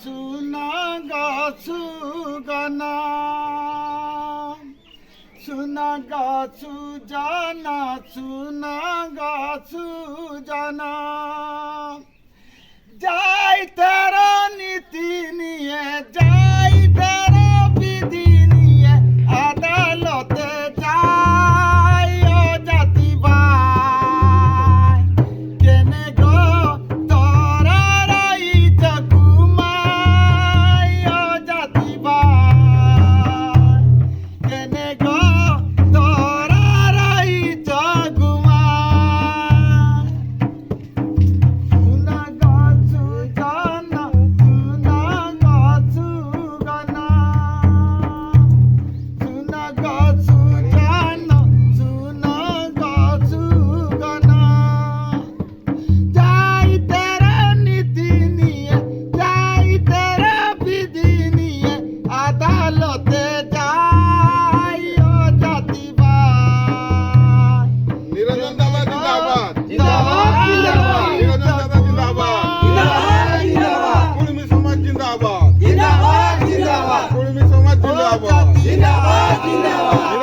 सुना गा सुगना सुना गा सुजाना सुना गा सुजाना যাই তেরা নীতি নিয়ে যাই তেরা বিধি নিয়ে আদালতে যাই ও জাতি ভাই কেনে গো তোরা রাই জগুমাই ও জাতি ভাই কেনে গো তোরা রাই জগুমাই সুনা গা সুজানা সুনা গা সুগনা সুনা গা সুজানা সুনা গা সুগনা যাই তেরা নীতি নিয়ে যাই তেরা বিধি নিয়ে আদালতে যাই ও জাতি ভাই নিরঞ্জন দাদা জিন্দাবাদ জিন্দাবাদ নিরঞ্জন দাদা জিন্দাবাদ কুর্মী সমাজ জিন্দাবাদ জিন্দাবাদ জিন্দাবাদ কুর্মী সমাজ জিন্দাবাদ জিন্দাবাদ জিন্দাবাদ